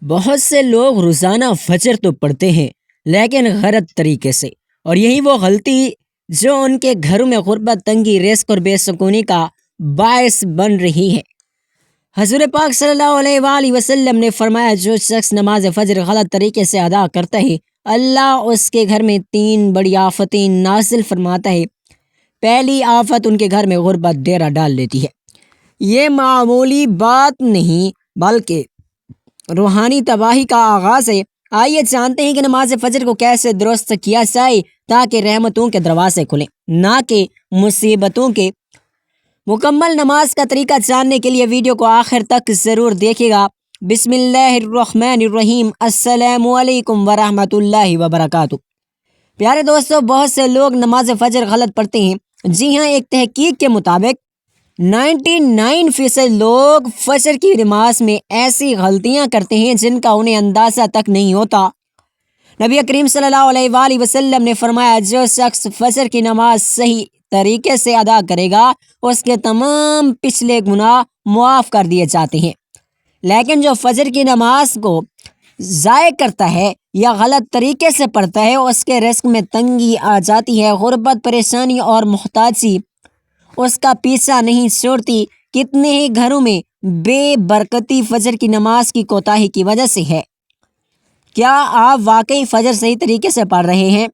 بہت سے لوگ روزانہ فجر تو پڑھتے ہیں لیکن غلط طریقے سے، اور یہی وہ غلطی جو ان کے گھروں میں غربت، تنگی، رزق اور بے سکونی کا باعث بن رہی ہے۔ حضور پاک صلی اللہ علیہ وآلہ وسلم نے فرمایا، جو شخص نماز فجر غلط طریقے سے ادا کرتا ہے، اللہ اس کے گھر میں 3 بڑی آفتیں نازل فرماتا ہے۔ پہلی آفت ان کے گھر میں غربت ڈیرا ڈال لیتی ہے۔ یہ معمولی بات نہیں بلکہ روحانی تباہی کا آغاز ہے۔ آئیے جانتے ہیں کہ نماز فجر کو کیسے درست کیا جائے تاکہ رحمتوں کے دروازے کھلیں، نہ کہ مصیبتوں کے۔ مکمل نماز کا طریقہ جاننے کے لیے ویڈیو کو آخر تک ضرور دیکھیے گا۔ بسم اللہ الرحمن الرحیم۔ السلام علیکم ورحمۃ اللہ وبرکاتہ۔ پیارے دوستو، بہت سے لوگ نماز فجر غلط پڑھتے ہیں۔ جی ہاں، ایک تحقیق کے مطابق 99% لوگ فجر کی نماز میں ایسی غلطیاں کرتے ہیں جن کا انہیں اندازہ تک نہیں ہوتا۔ نبی کریم صلی اللہ علیہ وآلہ وسلم نے فرمایا، جو شخص فجر کی نماز صحیح طریقے سے ادا کرے گا اس کے تمام پچھلے گناہ معاف کر دیے جاتے ہیں، لیکن جو فجر کی نماز کو ضائع کرتا ہے یا غلط طریقے سے پڑھتا ہے، اس کے رزق میں تنگی آ جاتی ہے، غربت، پریشانی اور محتاجی اس کا پیچھا نہیں چھوڑتی۔ کتنے ہی گھروں میں بے برکتی فجر کی نماز کی کوتاہی کی وجہ سے ہے۔ کیا آپ واقعی فجر صحیح طریقے سے پڑھ رہے ہیں؟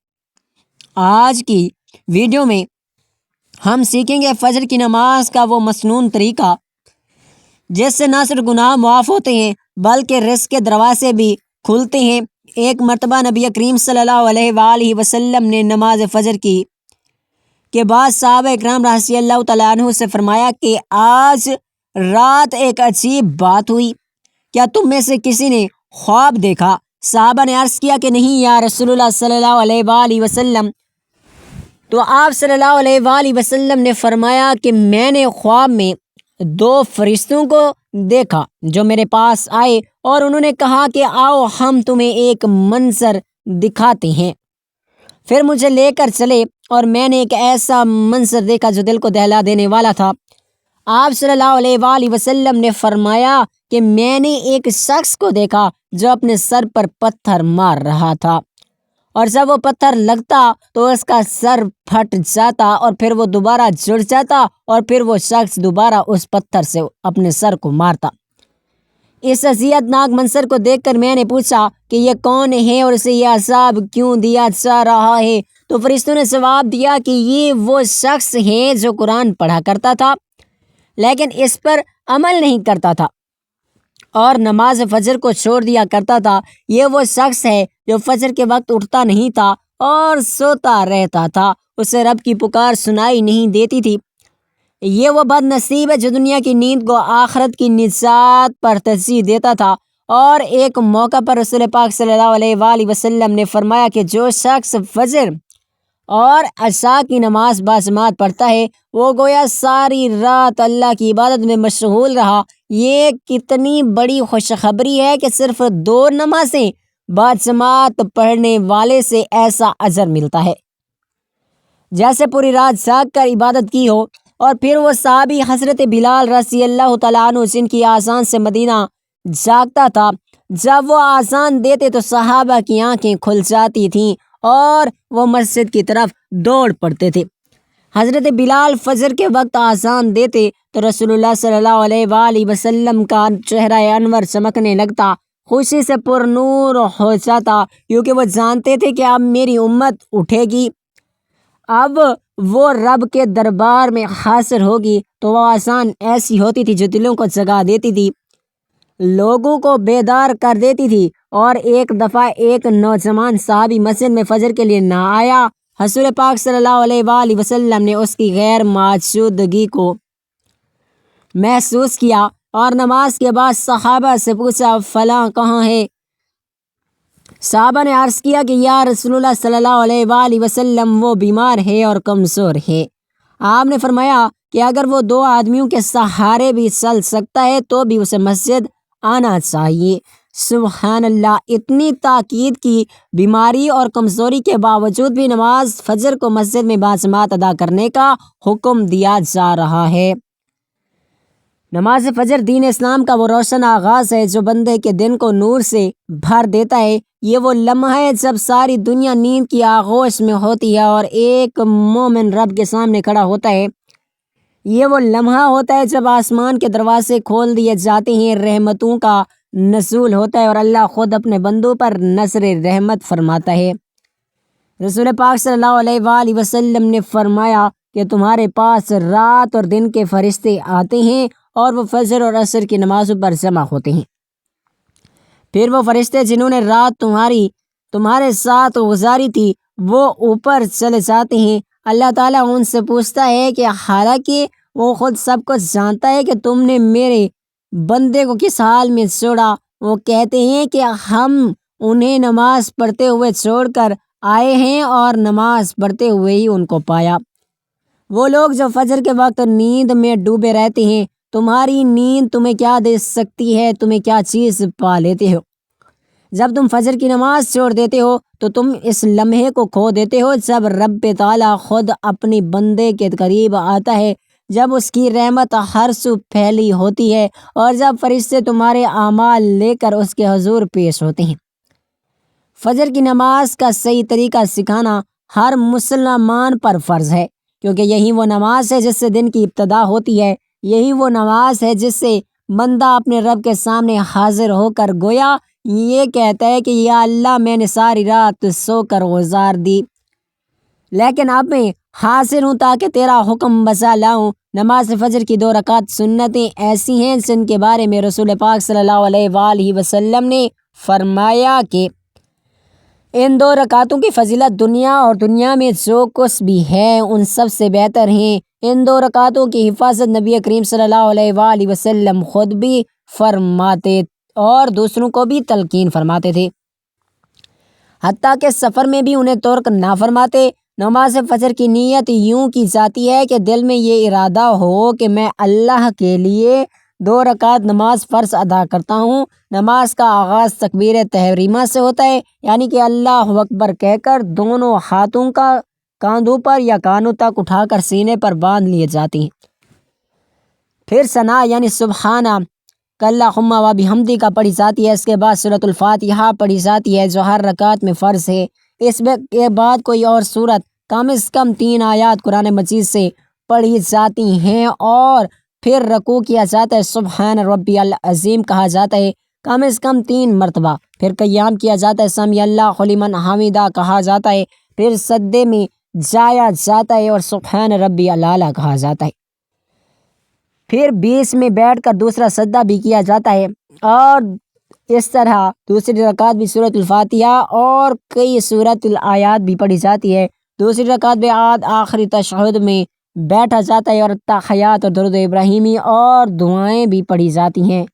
آج کی ویڈیو میں ہم سیکھیں گے فجر کی نماز کا وہ مسنون طریقہ جس سے نہ صرف گناہ معاف ہوتے ہیں بلکہ رزق کے دروازے بھی کھلتے ہیں۔ ایک مرتبہ نبی کریم صلی اللہ علیہ وآلہ وسلم نے نماز فجر کی کے بعد صحابہ اکرام رضی اللہ تعالیٰ عنہ سے فرمایا کہ آج رات ایک عجیب بات ہوئی، کیا تم میں سے کسی نے خواب دیکھا؟ صحابہ نے عرض کیا کہ نہیں یا رسول اللہ صلی اللہ علیہ وآلہ وسلم۔ تو آپ صلی اللہ علیہ وآلہ وسلم نے فرمایا کہ میں نے خواب میں 2 فرشتوں کو دیکھا جو میرے پاس آئے اور انہوں نے کہا کہ آؤ ہم تمہیں ایک منظر دکھاتے ہیں۔ پھر مجھے لے کر چلے اور میں نے ایک ایسا منظر دیکھا جو دل کو دہلا دینے والا تھا۔ آپ صلی اللہ علیہ وآلہ وسلم نے فرمایا کہ میں نے ایک شخص کو دیکھا جو اپنے سر پر پتھر مار رہا تھا، اور جب وہ پتھر لگتا تو اس کا سر پھٹ جاتا اور پھر وہ دوبارہ جڑ جاتا اور پھر وہ شخص دوبارہ اس پتھر سے اپنے سر کو مارتا۔ اس اذیت ناک منظر کو دیکھ کر میں نے پوچھا کہ یہ کون ہے اور اسے یہ عذاب کیوں دیا جا رہا ہے؟ تو فرشتوں نے جواب دیا کہ یہ وہ شخص ہے جو قرآن پڑھا کرتا تھا لیکن اس پر عمل نہیں کرتا تھا اور نماز فجر کو چھوڑ دیا کرتا تھا۔ یہ وہ شخص ہے جو فجر کے وقت اٹھتا نہیں تھا اور سوتا رہتا تھا، اسے رب کی پکار سنائی نہیں دیتی تھی۔ یہ وہ بد نصیب ہے جو دنیا کی نیند کو آخرت کی نجات پر ترجیح دیتا تھا۔ اور ایک موقع پر رسول پاک صلی اللہ علیہ وآلہ وسلم نے فرمایا کہ جو شخص فجر اور عشاء کی نماز باجماعت پڑھتا ہے وہ گویا ساری رات اللہ کی عبادت میں مشغول رہا۔ یہ کتنی بڑی خوشخبری ہے کہ صرف 2 نمازیں باجماعت پڑھنے والے سے ایسا اجر ملتا ہے جیسے پوری رات جاگ کر عبادت کی ہو۔ اور پھر وہ صحابی حضرت بلال رضی اللہ تعالیٰ عنہ جن کی آذان سے مدینہ جاگتا تھا، جب وہ آذان دیتے تو صحابہ کی آنکھیں کھل جاتی تھیں اور وہ مسجد کی طرف دوڑ پڑتے تھے۔ حضرت بلال فجر کے وقت آذان دیتے تو رسول اللہ صلی اللہ علیہ وآلہ وسلم کا چہرہ انور چمکنے لگتا، خوشی سے پر نور ہو جاتا، کیونکہ وہ جانتے تھے کہ اب میری امت اٹھے گی، اب وہ رب کے دربار میں حاضر ہوگی۔ تو وہ آذان ایسی ہوتی تھی جو دلوں کو جگا دیتی تھی، لوگوں کو بیدار کر دیتی تھی۔ اور ایک دفعہ ایک نوجوان صحابی مسجد میں فجر کے لیے نہ آیا، حضور پاک صلی اللہ علیہ وآلہ وسلم نے اس کی غیر موجودگی کو محسوس کیا اور نماز کے بعد صحابہ سے پوچھا فلاں کہاں ہے؟ صحابہ نے عرض کیا کہ یا رسول اللہ صلی اللہ علیہ وآلہ وسلم وہ بیمار ہے اور کمزور ہے۔ آپ نے فرمایا کہ اگر وہ 2 آدمیوں کے سہارے بھی چل سکتا ہے تو بھی اسے مسجد آنا چاہیے۔ سبحان اللہ! اتنی تاکید کی بیماری اور کمزوری کے باوجود بھی نماز فجر کو مسجد میں باجماعت ادا کرنے کا حکم دیا جا رہا ہے۔ نماز فجر دین اسلام کا وہ روشن آغاز ہے جو بندے کے دن کو نور سے بھر دیتا ہے۔ یہ وہ لمحہ ہے جب ساری دنیا نیند کی آغوش میں ہوتی ہے اور ایک مومن رب کے سامنے کھڑا ہوتا ہے۔ یہ وہ لمحہ ہوتا ہے جب آسمان کے دروازے کھول دیے جاتے ہیں، رحمتوں کا نزول ہوتا ہے اور اللہ خود اپنے بندوں پر نظر رحمت فرماتا ہے۔ رسول پاک صلی اللہ علیہ وآلہ وسلم نے فرمایا کہ تمہارے پاس رات اور دن کے فرشتے آتے ہیں اور وہ فجر اور عصر کی نمازوں پر جمع ہوتے ہیں۔ پھر وہ فرشتے جنہوں نے رات تمہارے ساتھ گزاری تھی وہ اوپر چلے جاتے ہیں۔ اللہ تعالیٰ ان سے پوچھتا ہے کہ حالانکہ وہ خود سب کچھ جانتا ہے کہ تم نے میرے بندے کو کس حال میں چھوڑا، وہ کہتے ہیں کہ ہم انہیں نماز پڑھتے ہوئے چھوڑ کر آئے ہیں اور نماز پڑھتے ہوئے ہی ان کو پایا۔ وہ لوگ جو فجر کے وقت نیند میں ڈوبے رہتے ہیں، تمہاری نیند تمہیں کیا دے سکتی ہے، تمہیں کیا چیز پا لیتے ہو؟ جب تم فجر کی نماز چھوڑ دیتے ہو تو تم اس لمحے کو کھو دیتے ہو جب رب تعالیٰ خود اپنی بندے کے قریب آتا ہے، جب اس کی رحمت ہر سو پھیلی ہوتی ہے اور جب فرشتے تمہارے اعمال لے کر اس کے حضور پیش ہوتے ہیں۔ فجر کی نماز کا صحیح طریقہ سکھانا ہر مسلمان پر فرض ہے، کیونکہ یہی وہ نماز ہے جس سے دن کی ابتدا ہوتی ہے۔ یہی وہ نماز ہے جس سے بندہ اپنے رب کے سامنے حاضر ہو کر گویا یہ کہتا ہے کہ یا اللہ میں نے ساری رات سو کر گزار دی، لیکن اب میں حاضر ہوں تاکہ تیرا حکم بجا لاؤں۔ نماز فجر کی 2 رکعت سنتیں ایسی ہیں جن کے بارے میں رسول پاک صلی اللہ علیہ وآلہ وسلم نے فرمایا کہ ان 2 رکعتوں کی فضیلت دنیا اور دنیا میں جو کچھ بھی ہے ان سب سے بہتر ہیں۔ ان 2 رکعتوں کی حفاظت نبی کریم صلی اللہ علیہ وآلہ وسلم خود بھی فرماتے اور دوسروں کو بھی تلقین فرماتے تھے، حتیٰ کہ سفر میں بھی انہیں ترک نہ فرماتے۔ نماز فجر کی نیت یوں کی جاتی ہے کہ دل میں یہ ارادہ ہو کہ میں اللہ کے لیے 2 رکعت نماز فرض ادا کرتا ہوں۔ نماز کا آغاز تکبیر تحریمہ سے ہوتا ہے، یعنی کہ اللہ اکبر کہہ کر دونوں ہاتھوں کا کاندھوں پر یا کانوں تک اٹھا کر سینے پر باندھ لیے جاتے ہیں۔ پھر ثنا یعنی سبحانہ اللہم و بحمدی کا پڑھی جاتی ہے۔ اس کے بعد سورۃ الفاتحہ پڑھی جاتی ہے جو ہر رکعت میں فرض ہے۔ اس کے بعد کوئی اور سورت کم از کم 3 آیات قرآن مجید سے پڑھی جاتی ہیں اور پھر رکوع کیا جاتا ہے، سبحان ربی العظیم کہا جاتا ہے کم از کم 3 مرتبہ، پھر قیام کیا جاتا ہے، سمیع اللہ لمن حمیدہ کہا جاتا ہے، پھر سجدے میں جایا جاتا ہے اور سبحان ربی الاعلیٰ کہا جاتا ہے، پھر بیچ میں بیٹھ کر دوسرا سجدہ بھی کیا جاتا ہے اور اس طرح دوسری رکعت بھی سورۃ الفاتحہ اور کئی سورۃ الآیات بھی پڑھی جاتی ہے۔ دوسری رکعت بعد آخری تشہد میں بیٹھا جاتا ہے اور تحیات اور درود ابراہیمی اور دعائیں بھی پڑھی جاتی ہیں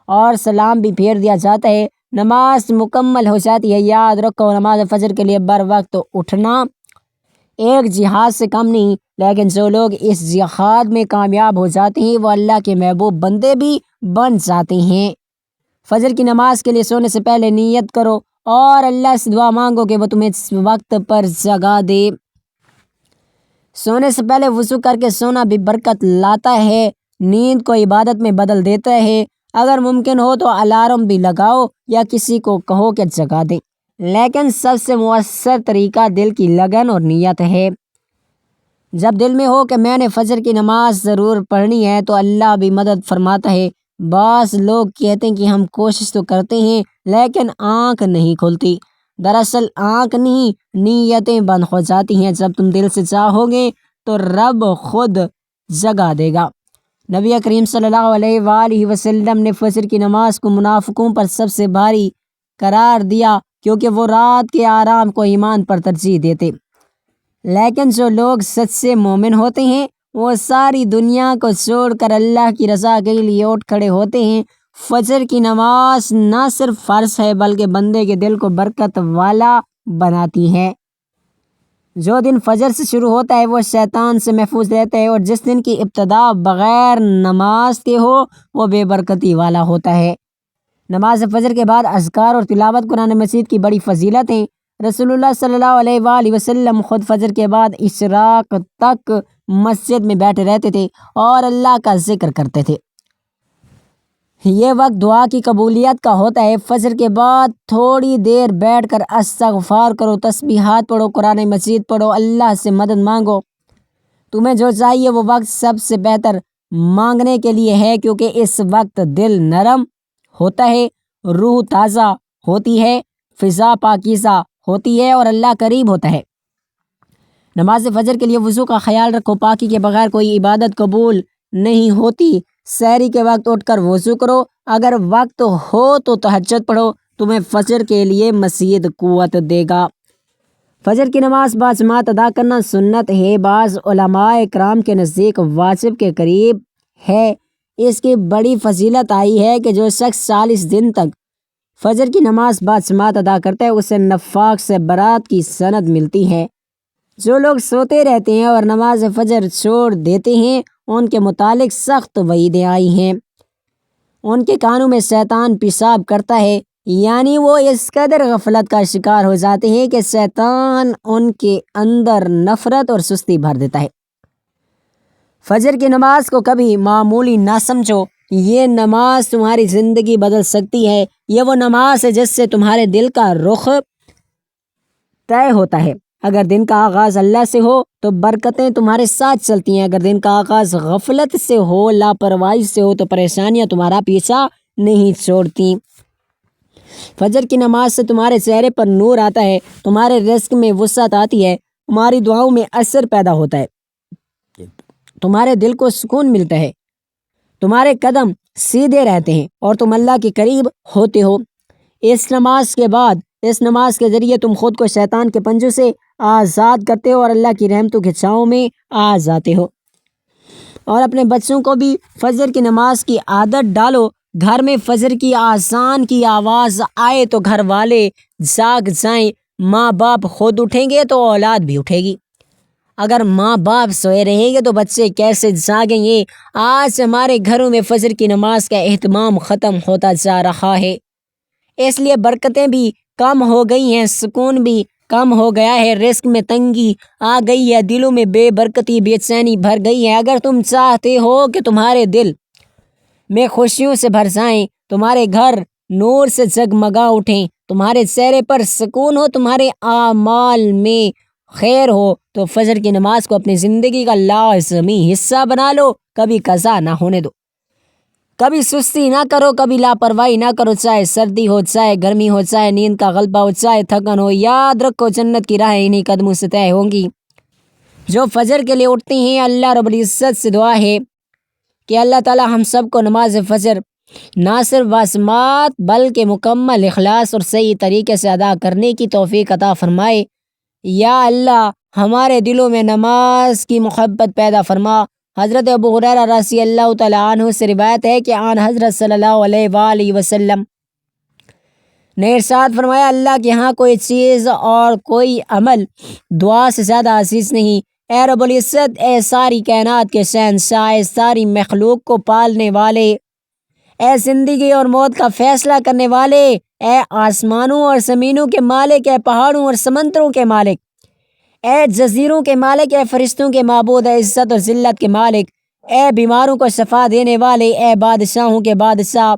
اور سلام بھی پھیر دیا جاتا ہے۔ نماز مکمل ہو جاتی ہے۔ یاد رکھو نماز فجر کے لیے بر وقت اٹھنا ایک جہاد سے کم نہیں، لیکن جو لوگ اس جہاد میں کامیاب ہو جاتے ہیں وہ اللہ کے محبوب بندے بھی بن جاتے ہیں۔ فجر کی نماز کے لیے سونے سے پہلے نیت کرو اور اللہ سے دعا مانگو کہ وہ تمہیں وقت پر جگا دے۔ سونے سے پہلے وضو کر کے سونا بھی برکت لاتا ہے، نیند کو عبادت میں بدل دیتا ہے۔ اگر ممکن ہو تو الارم بھی لگاؤ یا کسی کو کہو کہ جگا دے، لیکن سب سے مؤثر طریقہ دل کی لگن اور نیت ہے۔ جب دل میں ہو کہ میں نے فجر کی نماز ضرور پڑھنی ہے تو اللہ بھی مدد فرماتا ہے۔ بعض لوگ کہتے ہیں کہ ہم کوشش تو کرتے ہیں لیکن آنکھ نہیں کھلتی۔ دراصل آنکھ نہیں، نیتیں بند ہو جاتی ہیں۔ جب تم دل سے چاہو گے تو رب خود جگا دے گا۔ نبی کریم صلی اللہ علیہ وآلہ وسلم نے فجر کی نماز کو منافقوں پر سب سے بھاری قرار دیا کیونکہ وہ رات کے آرام کو ایمان پر ترجیح دیتے، لیکن جو لوگ سچے مومن ہوتے ہیں وہ ساری دنیا کو چھوڑ کر اللہ کی رضا کے لیے اٹھ کھڑے ہوتے ہیں۔ فجر کی نماز نہ صرف فرض ہے بلکہ بندے کے دل کو برکت والا بناتی ہے۔ جو دن فجر سے شروع ہوتا ہے وہ شیطان سے محفوظ رہتا ہے اور جس دن کی ابتدا بغیر نماز کے ہو وہ بے برکتی والا ہوتا ہے۔ نماز فجر کے بعد اذکار اور تلاوت قرآن مجید کی بڑی فضیلت ہیں۔ رسول اللہ صلی اللہ علیہ وآلہ وسلم خود فجر کے بعد اشراق تک مسجد میں بیٹھے رہتے تھے اور اللہ کا ذکر کرتے تھے۔ یہ وقت دعا کی قبولیت کا ہوتا ہے۔ فجر کے بعد تھوڑی دیر بیٹھ کر استغفار کرو، تسبیحات پڑھو، قرآن مجید پڑھو، اللہ سے مدد مانگو۔ تمہیں جو چاہیے وہ وقت سب سے بہتر مانگنے کے لیے ہے، کیونکہ اس وقت دل نرم ہوتا ہے، روح تازہ ہوتی ہے، فضا پاکیزہ ہوتی ہے اور اللہ قریب ہوتا ہے۔ نماز فجر کے لیے وضو کا خیال رکھو، پاکی کے بغیر کوئی عبادت قبول نہیں ہوتی۔ سحری کے وقت اٹھ کر وضو کرو، اگر وقت ہو تو تہجد پڑھو، تمہیں فجر کے لیے مزید قوت دے گا۔ فجر کی نماز باجماعت ادا کرنا سنت ہے، بعض علماء کرام کے نزدیک واجب کے قریب ہے۔ اس کی بڑی فضیلت آئی ہے کہ جو شخص 40 دن تک فجر کی نماز باجماعت ادا کرتا ہے اسے نفاق سے برات کی سند ملتی ہے۔ جو لوگ سوتے رہتے ہیں اور نماز فجر چھوڑ دیتے ہیں ان کے متعلق سخت وعیدیں آئی ہیں۔ ان کے کانوں میں شیطان پیشاب کرتا ہے، یعنی وہ اس قدر غفلت کا شکار ہو جاتے ہیں کہ شیطان ان کے اندر نفرت اور سستی بھر دیتا ہے۔ فجر کی نماز کو کبھی معمولی نہ سمجھو، یہ نماز تمہاری زندگی بدل سکتی ہے۔ یہ وہ نماز ہے جس سے تمہارے دل کا رخ طے ہوتا ہے۔ اگر دن کا آغاز اللہ سے ہو تو برکتیں تمہارے ساتھ چلتی ہیں، اگر دن کا آغاز غفلت سے ہو، لاپرواہی سے ہو تو پریشانیاں تمہارا پیچھا نہیں چھوڑتی۔ فجر کی نماز سے تمہارے چہرے پر نور آتا ہے، تمہارے رزق میں وسعت آتی ہے، تمہاری دعاؤں میں اثر پیدا ہوتا ہے، تمہارے دل کو سکون ملتا ہے، تمہارے قدم سیدھے رہتے ہیں اور تم اللہ کے قریب ہوتے ہو۔ اس نماز کے ذریعے تم خود کو شیطان کے پنجوں سے آزاد کرتے ہو اور اللہ کی رحمتوں کے چھاؤں میں آ جاتے ہو۔ اور اپنے بچوں کو بھی فجر کی نماز کی عادت ڈالو۔ گھر میں فجر کی اذان کی آواز آئے تو گھر والے جاگ جائیں، ماں باپ خود اٹھیں گے تو اولاد بھی اٹھے گی، اگر ماں باپ سوئے رہیں گے تو بچے کیسے جاگیں گے؟ آج ہمارے گھروں میں فجر کی نماز کا اہتمام ختم ہوتا جا رہا ہے، اس لیے برکتیں بھی کم ہو گئی ہیں، سکون بھی کم ہو گیا ہے، رزق میں تنگی آ گئی ہے، دلوں میں بے برکتی بے چینی بھر گئی ہے۔ اگر تم چاہتے ہو کہ تمہارے دل میں خوشیوں سے بھر جائیں، تمہارے گھر نور سے جگمگا اٹھیں، تمہارے چہرے پر سکون ہو، تمہارے اعمال میں خیر ہو، تو فجر کی نماز کو اپنی زندگی کا لازمی حصہ بنا لو، کبھی قضا نہ ہونے دو، کبھی سستی نہ کرو، کبھی لاپرواہی نہ کرو، چاہے سردی ہو، چاہے گرمی ہو، چاہے نیند کا غلبہ ہو، چاہے تھکن ہو، یاد رکھو جنت کی راہیں انہی قدموں سے طے ہوں گی۔ جو فجر کے لیے اٹھتے ہیں اللہ رب العزت سے دعا ہے کہ اللہ تعالی ہم سب کو نماز فجر نہ صرف باجماعت بلکہ مکمل اخلاص اور صحیح طریقے سے ادا کرنے کی توفیق عطا فرمائے۔ یا اللہ ہمارے دلوں میں نماز کی محبت پیدا فرما۔ حضرت ابو ہریرہ رضی اللہ تعالی عنہ سے روایت ہے کہ آن حضرت صلی اللہ علیہ وآلہ وسلم نے ارشاد فرمایا، اللہ کے ہاں کوئی چیز اور کوئی عمل دعا سے زیادہ عزیز نہیں۔ اے رب العزت، اے ساری کائنات کے شہنشاہ، اے ساری مخلوق کو پالنے والے، اے زندگی اور موت کا فیصلہ کرنے والے، اے آسمانوں اور زمینوں کے مالک، اے پہاڑوں اور سمندروں کے مالک، اے جزیروں کے مالک، اے فرشتوں کے معبود، اے عزت اور ذلت کے مالک، اے بیماروں کو شفا دینے والے، اے بادشاہوں کے بادشاہ،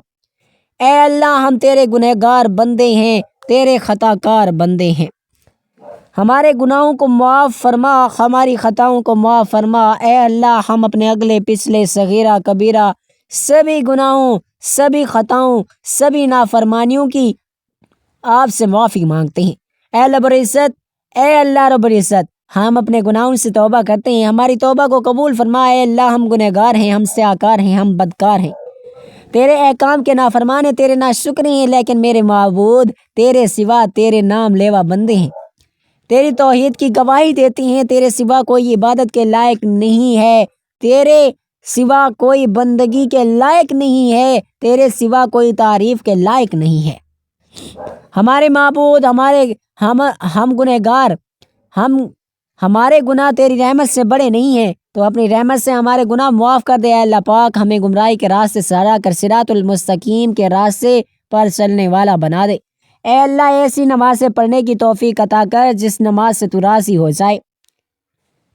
اے اللہ ہم تیرے گنہگار بندے ہیں، تیرے خطا کار بندے ہیں، ہمارے گناہوں کو معاف فرما، ہماری خطاؤں کو معاف فرما۔ اے اللہ ہم اپنے اگلے پچھلے صغیرہ کبیرہ سبھی گناہوں، سبھی خطاؤں، سبھی نافرمانیوں کی آپ سے معافی مانگتے ہیں۔ اے اللہ رب العزت ہم اپنے گناہوں سے توبہ کرتے ہیں، ہماری توبہ کو قبول فرما۔ اے اللہ ہم گنہگار ہیں، ہم سیاہکار ہیں، ہم بدکار ہیں، تیرے احکام کے نافرمان ہیں، تیرے ناشکر ہیں، لیکن میرے معبود تیرے سوا تیرے نام لیوا بندے ہیں، تیری توحید کی گواہی دیتے ہیں، تیرے سوا کوئی عبادت کے لائق نہیں ہے، تیرے سوا کوئی بندگی کے لائق نہیں ہے، تیرے سوا کوئی تعریف کے لائق نہیں ہے۔ ہمارے معبود، ہم گنہگار، ہمارے گناہ تیری رحمت سے بڑے نہیں ہیں، تو اپنی رحمت سے ہمارے گناہ معاف کر دے۔ اے اللہ پاک ہمیں گمراہی کے راستے سے ہٹا کر صراط المستقیم کے راستے پر چلنے والا بنا دے۔ اے اللہ ایسی نمازیں پڑھنے کی توفیق عطا کر جس نماز سے تو راضی ہو جائے،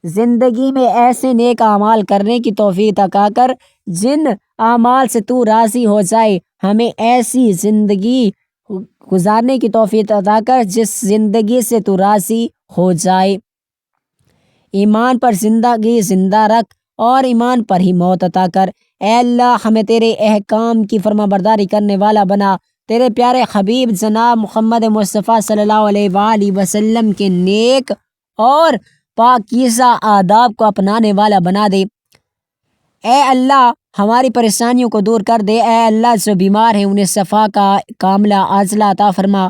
زندگی میں ایسے نیک اعمال کرنے کی توفیق عطا کر جن اعمال سے تو راضی ہو جائے، ہمیں ایسی زندگی گزارنے کی توفیق عطا کر جس زندگی سے تو راضی ہو جائے۔ ایمان پر زندگی زندہ رکھ اور ایمان پر ہی موت عطا کر۔ اے اللہ ہمیں تیرے احکام کی فرما برداری کرنے والا بنا، تیرے پیارے حبیب جناب محمد مصطفیٰ صلی اللہ علیہ وآلہ وسلم کے نیک اور پاکیزہ آداب کو اپنانے والا بنا دے۔ اے اللہ ہماری پریشانیوں کو دور کر دے۔ اے اللہ جو بیمار ہیں انہیں شفا کا کاملہ عاجلہ عطا فرما۔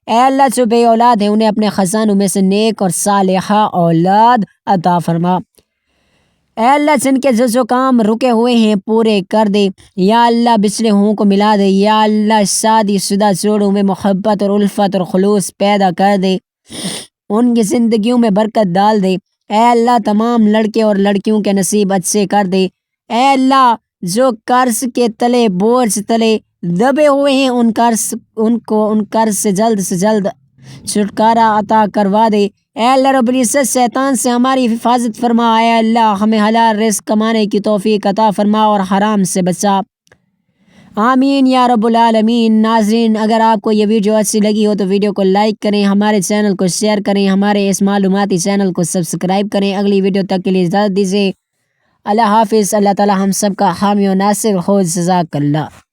اے اللہ جو بے اولاد ہیں انہیں اپنے خزانوں میں سے نیک اور صالحہ اولاد عطا فرما۔ اے اللہ جن کے جو کام رکے ہوئے ہیں پورے کر دے۔ یا اللہ بچھڑے ہوں کو ملا دے۔ یا اللہ شادی شدہ جوڑوں میں محبت اور الفت اور خلوص پیدا کر دے، ان کی زندگیوں میں برکت ڈال دے۔ اے اللہ تمام لڑکے اور لڑکیوں کے نصیب اچھے کر دے۔ اے اللہ جو قرض کے تلے بوجھ تلے دبے ہوئے ہیں ان قرض سے جلد چھٹکارا عطا کروا دے۔ اے اللہ رب العزت شیطان سے ہماری حفاظت فرما۔ اے اللہ ہمیں حلال رزق کمانے کی توفیق عطا فرما اور حرام سے بچا۔ آمین یا رب العالمین۔ ناظرین اگر آپ کو یہ ویڈیو اچھی لگی ہو تو ویڈیو کو لائک کریں، ہمارے چینل کو شیئر کریں، ہمارے اس معلوماتی چینل کو سبسکرائب کریں۔ اگلی ویڈیو تک کے لیے اجازت دیجیے۔ اللہ حافظ۔ اللہ تعالی ہم سب کا حامی و ناصر ہو۔ جزاک اللہ۔